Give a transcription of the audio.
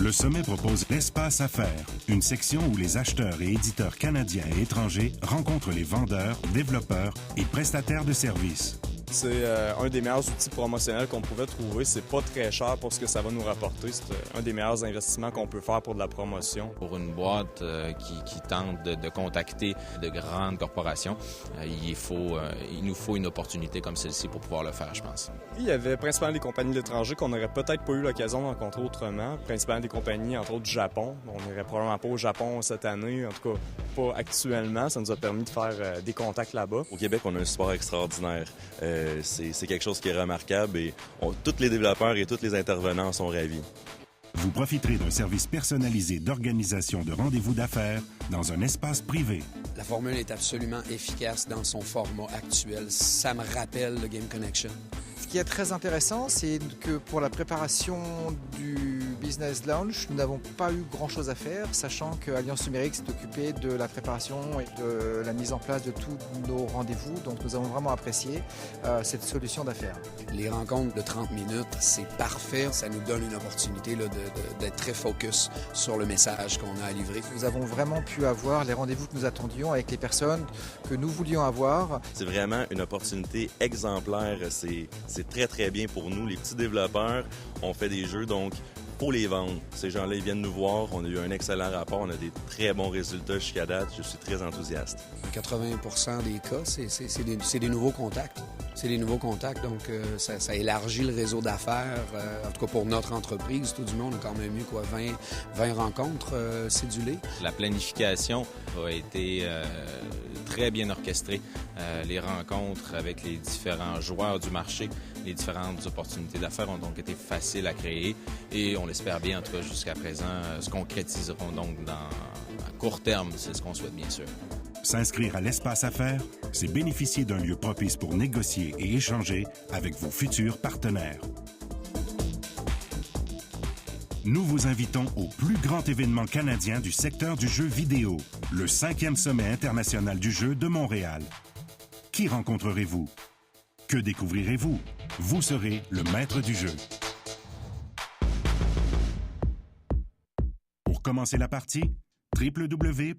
Le sommet propose l'Espace Affaires, une section où les acheteurs et éditeurs canadiens et étrangers rencontrent les vendeurs, développeurs et prestataires de services. C'est un des meilleurs outils promotionnels qu'on pouvait trouver. C'est pas très cher pour ce que ça va nous rapporter. C'est un des meilleurs investissements qu'on peut faire pour de la promotion. Pour une boîte qui tente de contacter de grandes corporations, il nous faut une opportunité comme celle-ci pour pouvoir le faire, je pense. Il y avait principalement des compagnies de l'étranger qu'on n'aurait peut-être pas eu l'occasion de rencontrer autrement. Principalement des compagnies, entre autres, du Japon. On n'irait probablement pas au Japon cette année, en tout cas pas actuellement. Ça nous a permis de faire des contacts là-bas. Au Québec, on a un support extraordinaire. C'est quelque chose qui est remarquable et tous les développeurs et tous les intervenants sont ravis. Vous profiterez d'un service personnalisé d'organisation de rendez-vous d'affaires dans un espace privé. La formule est absolument efficace dans son format actuel. Ça me rappelle le Game Connection. Ce qui est très intéressant, c'est que pour la préparation du Business Lounge, nous n'avons pas eu grand-chose à faire, sachant que Alliance Numérique s'est occupée de la préparation et de la mise en place de tous nos rendez-vous. Donc nous avons vraiment apprécié cette solution d'affaires. Les rencontres de 30 minutes, c'est parfait. Ça nous donne une opportunité là, d'être très focus sur le message qu'on a à livrer. Nous avons vraiment pu avoir les rendez-vous que nous attendions avec les personnes que nous voulions avoir. C'est vraiment une opportunité exemplaire. C'est très, très bien pour nous. Les petits développeurs, on fait des jeux, donc pour les vendre. Ces gens-là, ils viennent nous voir. On a eu un excellent rapport. On a des très bons résultats jusqu'à date. Je suis très enthousiaste. 80% des cas, c'est des nouveaux contacts. C'est des nouveaux contacts, donc ça élargit le réseau d'affaires. En tout cas, pour notre entreprise, tout du monde, on a quand même eu 20 rencontres cédulées. La planification a été très bien orchestrée. Les rencontres avec les différents joueurs du marché, les différentes opportunités d'affaires ont donc été faciles à créer et on l'espère bien, en tout cas jusqu'à présent, se concrétiseront donc à court terme, c'est ce qu'on souhaite bien sûr. S'inscrire à l'Espace Affaires, c'est bénéficier d'un lieu propice pour négocier et échanger avec vos futurs partenaires. Nous vous invitons au plus grand événement canadien du secteur du jeu vidéo, le 5e Sommet international du jeu de Montréal. Qui rencontrerez-vous? Que découvrirez-vous? Vous serez le maître du jeu. Pour commencer la partie, www.sijm.ca